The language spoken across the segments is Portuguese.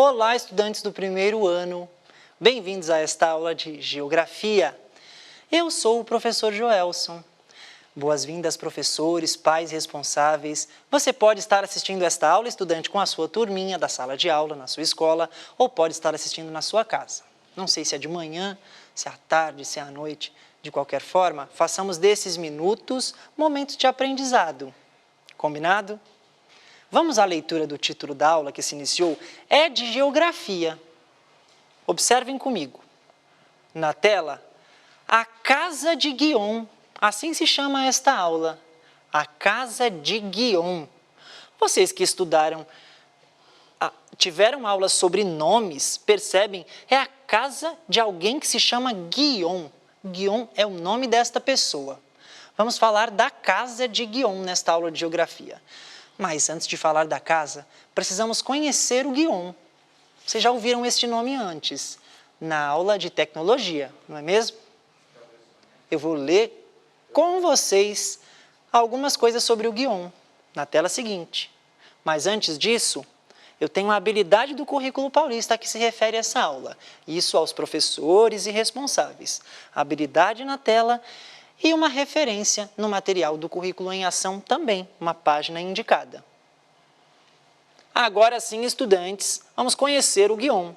Olá, estudantes do primeiro ano! Bem-vindos a esta aula de Geografia. Eu sou o professor Joelson. Boas-vindas, professores, pais responsáveis. Você pode estar assistindo esta aula, estudante, com a sua turminha da sala de aula, na sua escola, ou pode estar assistindo na sua casa. Não sei se é de manhã, se é à tarde, se é à noite. De qualquer forma, façamos desses minutos momentos de aprendizado. Combinado? Vamos à leitura do título da aula que se iniciou. É de Geografia. Observem comigo. Na tela, a Casa de Guion. Assim se chama esta aula. A Casa de Guion. Vocês que estudaram, tiveram aulas sobre nomes, percebem? É a casa de alguém que se chama Guion. Guion é o nome desta pessoa. Vamos falar da Casa de Guion nesta aula de Geografia. Mas antes de falar da casa, precisamos conhecer o Guion. Vocês já ouviram este nome antes, na aula de tecnologia, não é mesmo? Eu vou ler com vocês algumas coisas sobre o Guion, na tela seguinte. Mas antes disso, eu tenho a habilidade do currículo paulista a que se refere essa aula. Isso aos professores e responsáveis. A habilidade na tela e uma referência no material do currículo em ação também, uma página indicada. Agora sim, estudantes, vamos conhecer o Guion.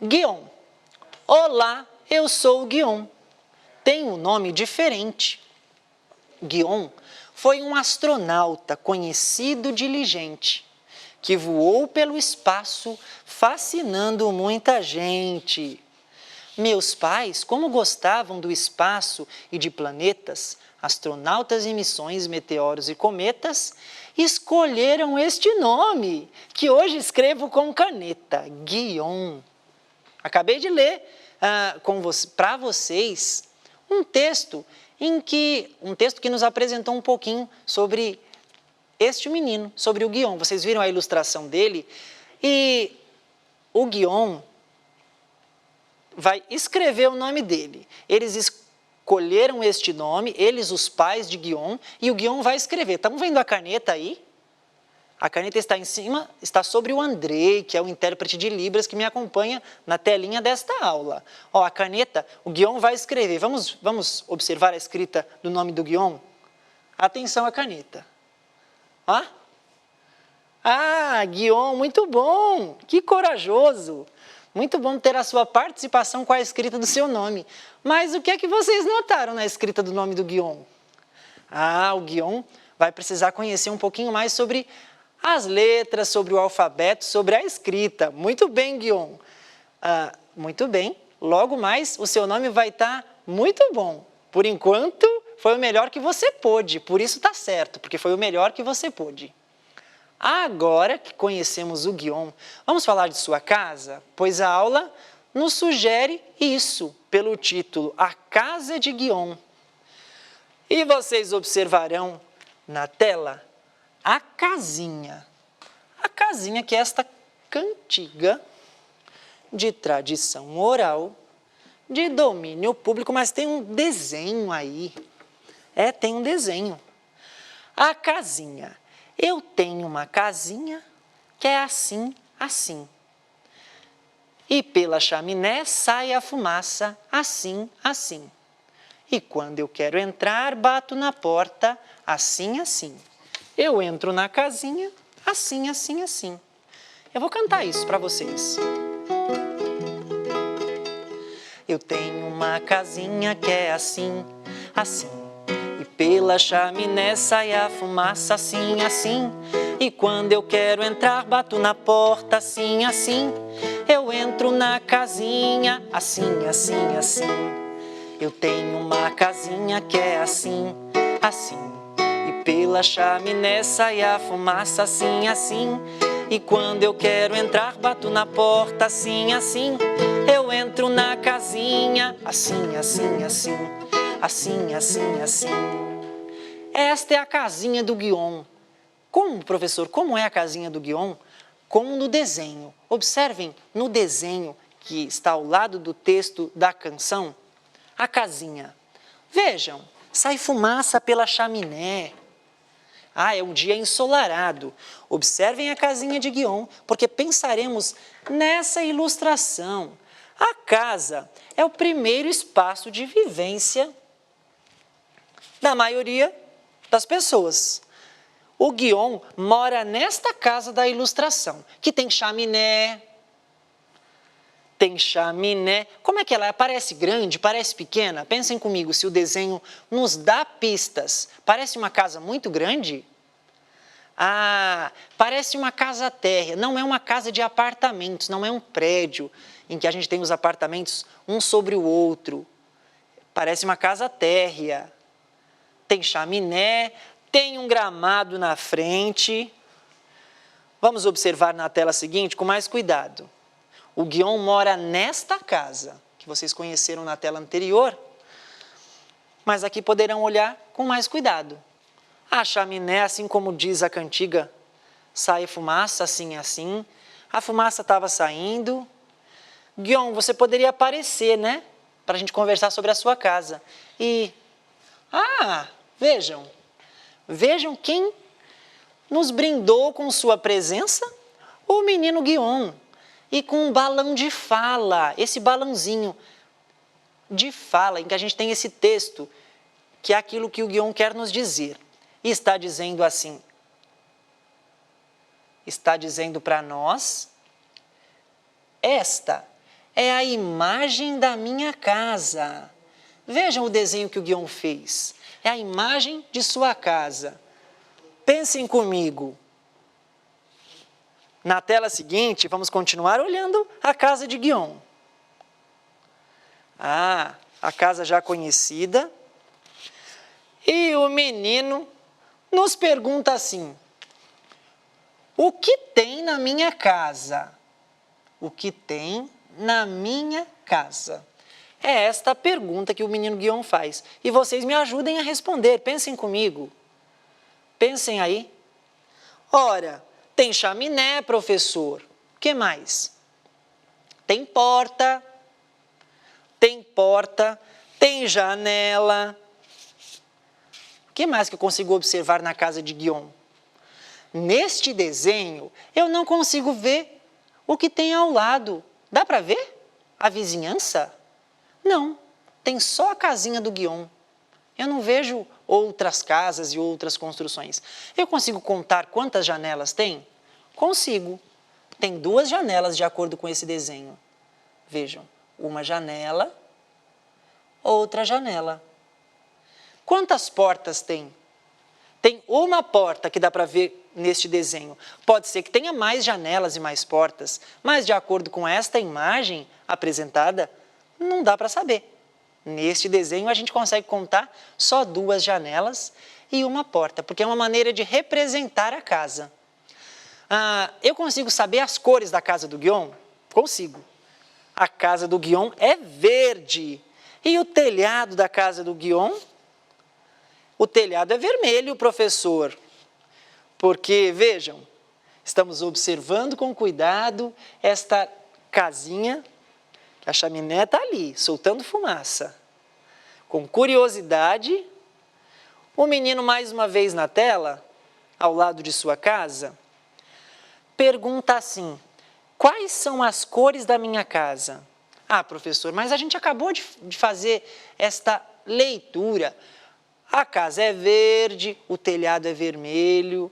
Guion. Olá, eu sou o Guion. Tenho um nome diferente. Guion foi um astronauta conhecido e diligente, que voou pelo espaço, fascinando muita gente. Meus pais, como gostavam do espaço e de planetas, astronautas em missões, meteoros e cometas, escolheram este nome, que hoje escrevo com caneta, Guion. Acabei de ler para vocês um texto que nos apresentou um pouquinho sobre este menino, sobre o Guion. Vocês viram a ilustração dele? E o Guion vai escrever o nome dele. Eles escolheram este nome, eles, os pais de Guion, e o Guion vai escrever. Estão vendo a caneta aí? A caneta está em cima, está sobre o Andrei, que é o intérprete de Libras que me acompanha na telinha desta aula. Ó, a caneta, o Guion vai escrever. Vamos observar a escrita do nome do Guion? Atenção à caneta. Ó. Ah, Guion, muito bom! Que corajoso! Muito bom ter a sua participação com a escrita do seu nome. Mas o que é que vocês notaram na escrita do nome do Guion? Ah, o Guion vai precisar conhecer um pouquinho mais sobre as letras, sobre o alfabeto, sobre a escrita. Muito bem, Guion. Muito bem. Logo mais, o seu nome vai estar muito bom. Por enquanto, foi o melhor que você pôde. Por isso está certo, porque foi o melhor que você pôde. Agora que conhecemos o Guion, vamos falar de sua casa? Pois a aula nos sugere isso, pelo título A Casa de Guion. E vocês observarão na tela a casinha. A casinha que é esta cantiga de tradição oral, de domínio público, mas tem um desenho aí. Tem um desenho. A casinha. Eu tenho uma casinha que é assim, assim. E pela chaminé sai a fumaça, assim, assim. E quando eu quero entrar, bato na porta, assim, assim. Eu entro na casinha, assim, assim, assim. Eu vou cantar isso para vocês. Eu tenho uma casinha que é assim, assim. E pela chaminé sai a fumaça, assim, assim. E quando eu quero entrar, bato na porta, assim, assim. Eu entro na casinha, assim, assim, assim. Eu tenho uma casinha que é assim, assim. E pela chaminé sai a fumaça, assim, assim. E quando eu quero entrar, bato na porta, assim, assim. Eu entro na casinha, assim, assim, assim. Assim, assim, assim. Esta é a casinha do Guion. Como, professor, como é a casinha do Guion? Como no desenho. Observem no desenho que está ao lado do texto da canção, a casinha. Vejam, sai fumaça pela chaminé. Ah, é um dia ensolarado. Observem a casinha de Guion, porque pensaremos nessa ilustração. A casa é o primeiro espaço de vivência da maioria das pessoas. O Guion mora nesta casa da ilustração, que tem chaminé. Tem chaminé. Como é que ela é? Parece grande, parece pequena? Pensem comigo, se o desenho nos dá pistas. Parece uma casa muito grande? Ah, parece uma casa térrea. Não é uma casa de apartamentos, não é um prédio em que a gente tem os apartamentos um sobre o outro. Parece uma casa térrea. Tem chaminé, tem um gramado na frente. Vamos observar na tela seguinte com mais cuidado. O Guion mora nesta casa, que vocês conheceram na tela anterior, mas aqui poderão olhar com mais cuidado. A chaminé, assim como diz a cantiga, sai fumaça, assim, assim. A fumaça estava saindo. Guion, você poderia aparecer, né? Para a gente conversar sobre a sua casa. Vejam. Vejam quem nos brindou com sua presença? O menino Guion. E com um balão de fala, esse balãozinho de fala, em que a gente tem esse texto, que é aquilo que o Guion quer nos dizer. E está dizendo assim, está dizendo para nós, esta é a imagem da minha casa. Vejam o desenho que o Guion fez, é a imagem de sua casa. Pensem comigo. Na tela seguinte, vamos continuar olhando a casa de Guion. A casa já conhecida. E o menino nos pergunta assim, o que tem na minha casa? O que tem na minha casa? É esta a pergunta que o menino Guion faz. E vocês me ajudem a responder, pensem comigo. Pensem aí. Ora, tem chaminé, professor. O que mais? Tem porta, tem janela. O que mais que eu consigo observar na casa de Guion? Neste desenho, eu não consigo ver o que tem ao lado. Dá para ver a vizinhança? Não, tem só a casinha do Guion. Eu não vejo outras casas e outras construções. Eu consigo contar quantas janelas tem? Consigo. Tem 2 janelas de acordo com esse desenho. Vejam, uma janela, outra janela. Quantas portas tem? Tem uma porta que dá para ver neste desenho. Pode ser que tenha mais janelas e mais portas, mas de acordo com esta imagem apresentada, não dá para saber. Neste desenho, a gente consegue contar só 2 janelas e uma porta, porque é uma maneira de representar a casa. Eu consigo saber as cores da casa do Guion? Consigo. A casa do Guion é verde. E o telhado da casa do Guion? O telhado é vermelho, professor. Porque, vejam, estamos observando com cuidado esta casinha. A chaminé está ali, soltando fumaça. Com curiosidade, o menino, mais uma vez na tela, ao lado de sua casa, pergunta assim, quais são as cores da minha casa? Professor, mas a gente acabou de fazer esta leitura. A casa é verde, o telhado é vermelho.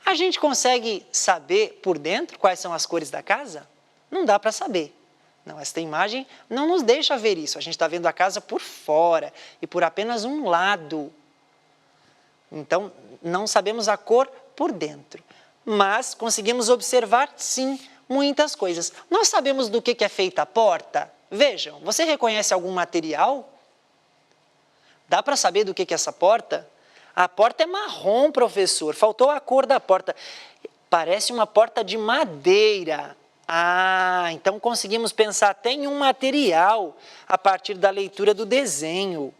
A gente consegue saber por dentro quais são as cores da casa? Não dá para saber. Não, esta imagem não nos deixa ver isso. A gente está vendo a casa por fora e por apenas um lado. Então, não sabemos a cor por dentro. Mas conseguimos observar, sim, muitas coisas. Nós sabemos do que é feita a porta? Vejam, você reconhece algum material? Dá para saber do que é essa porta? A porta é marrom, professor. Faltou a cor da porta. Parece uma porta de madeira. Então conseguimos pensar até em um material a partir da leitura do desenho.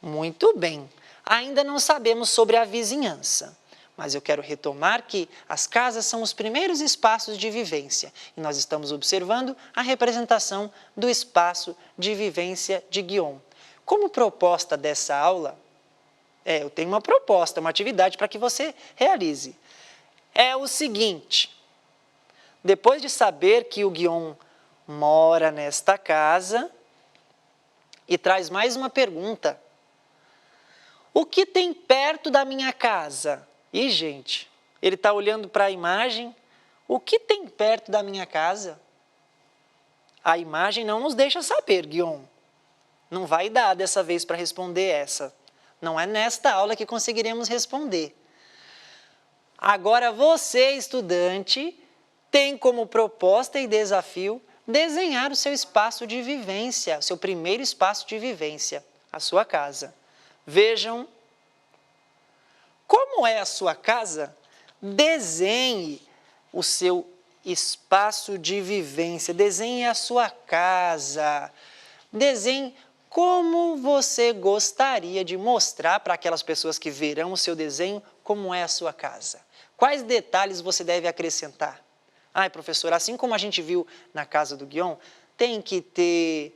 Muito bem. Ainda não sabemos sobre a vizinhança, mas eu quero retomar que as casas são os primeiros espaços de vivência e nós estamos observando a representação do espaço de vivência de Guion. Como proposta dessa aula, Eu tenho uma proposta, uma atividade para que você realize. É o seguinte, depois de saber que o Guion mora nesta casa, e traz mais uma pergunta. O que tem perto da minha casa? E, gente, ele está olhando para a imagem. O que tem perto da minha casa? A imagem não nos deixa saber, Guion. Não vai dar dessa vez para responder essa. Não é nesta aula que conseguiremos responder. Agora você, estudante, tem como proposta e desafio desenhar o seu espaço de vivência, o seu primeiro espaço de vivência, a sua casa. Vejam como é a sua casa. Desenhe o seu espaço de vivência, desenhe a sua casa, desenhe como você gostaria de mostrar para aquelas pessoas que verão o seu desenho como é a sua casa. Quais detalhes você deve acrescentar? Ai, professor, assim como a gente viu na casa do Guion, tem que ter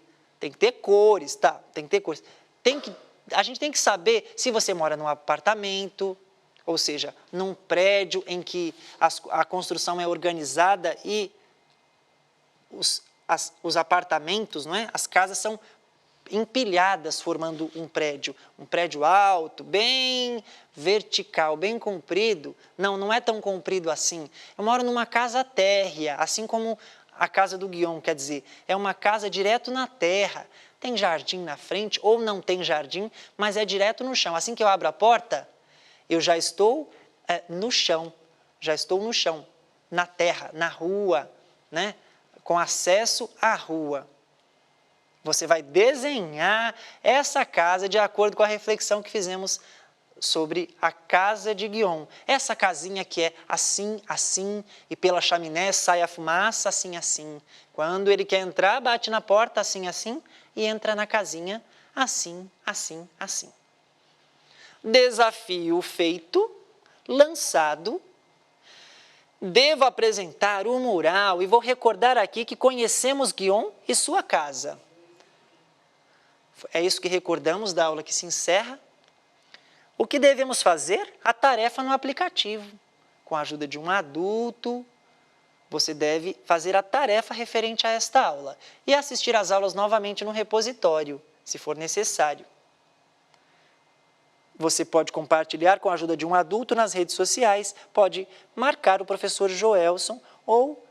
cores, tá? Tem que ter cores. A gente tem que saber se você mora num apartamento, ou seja, num prédio em que a construção é organizada e os apartamentos, não é? As casas são empilhadas formando um prédio alto, bem vertical, bem comprido. Não, não é tão comprido assim. Eu moro numa casa térrea, assim como a casa do Guion, quer dizer, é uma casa direto na terra. Tem jardim na frente ou não tem jardim, mas é direto no chão. Assim que eu abro a porta, eu já estou no chão, na terra, na rua, né? Com acesso à rua. Você vai desenhar essa casa de acordo com a reflexão que fizemos sobre a casa de Guion. Essa casinha que é assim, assim, e pela chaminé sai a fumaça, assim, assim. Quando ele quer entrar, bate na porta, assim, assim, e entra na casinha, assim, assim, assim. Desafio feito, lançado. Devo apresentar o mural e vou recordar aqui que conhecemos Guion e sua casa. É isso que recordamos da aula que se encerra. O que devemos fazer? A tarefa no aplicativo. Com a ajuda de um adulto, você deve fazer a tarefa referente a esta aula e assistir às aulas novamente no repositório, se for necessário. Você pode compartilhar com a ajuda de um adulto nas redes sociais, pode marcar o professor Joelson ou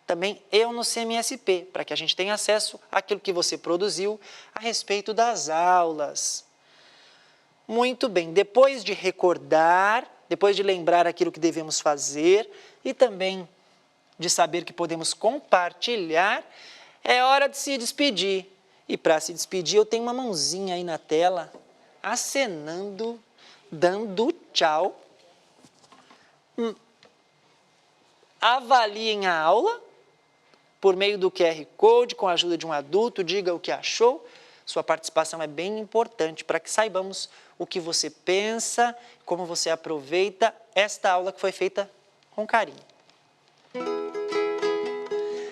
também eu no CMSP, para que a gente tenha acesso àquilo que você produziu a respeito das aulas. Muito bem, depois de recordar, depois de lembrar aquilo que devemos fazer e também de saber que podemos compartilhar, é hora de se despedir. E para se despedir, eu tenho uma mãozinha aí na tela, acenando, dando tchau. Avaliem a aula por meio do QR Code, com a ajuda de um adulto, diga o que achou. Sua participação é bem importante para que saibamos o que você pensa, como você aproveita esta aula que foi feita com carinho.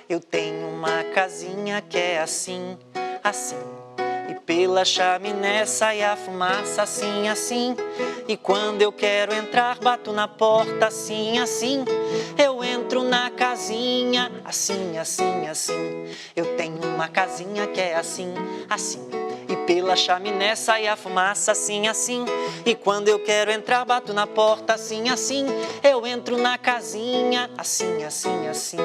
Eu tenho uma casinha que é assim, assim. E pela chaminé sai a fumaça assim, assim. E quando eu quero entrar, bato na porta assim, assim. Eu entro na casinha assim, assim, assim. Eu tenho uma casinha que é assim, assim. E pela chaminé sai a fumaça assim, assim. E quando eu quero entrar, bato na porta assim, assim. Eu entro na casinha assim, assim, assim.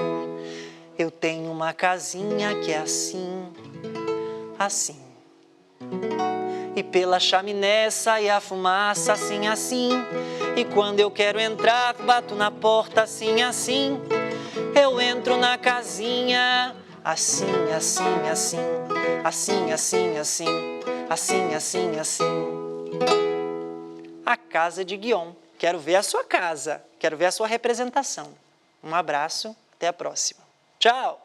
Eu tenho uma casinha que é assim, assim. E pela chaminé sai a fumaça assim, assim. E quando eu quero entrar, bato na porta assim, assim. Eu entro na casinha assim, assim, assim. Assim, assim, assim. Assim, assim, assim. A casa de Guion. Quero ver a sua casa. Quero ver a sua representação. Um abraço. Até a próxima. Tchau!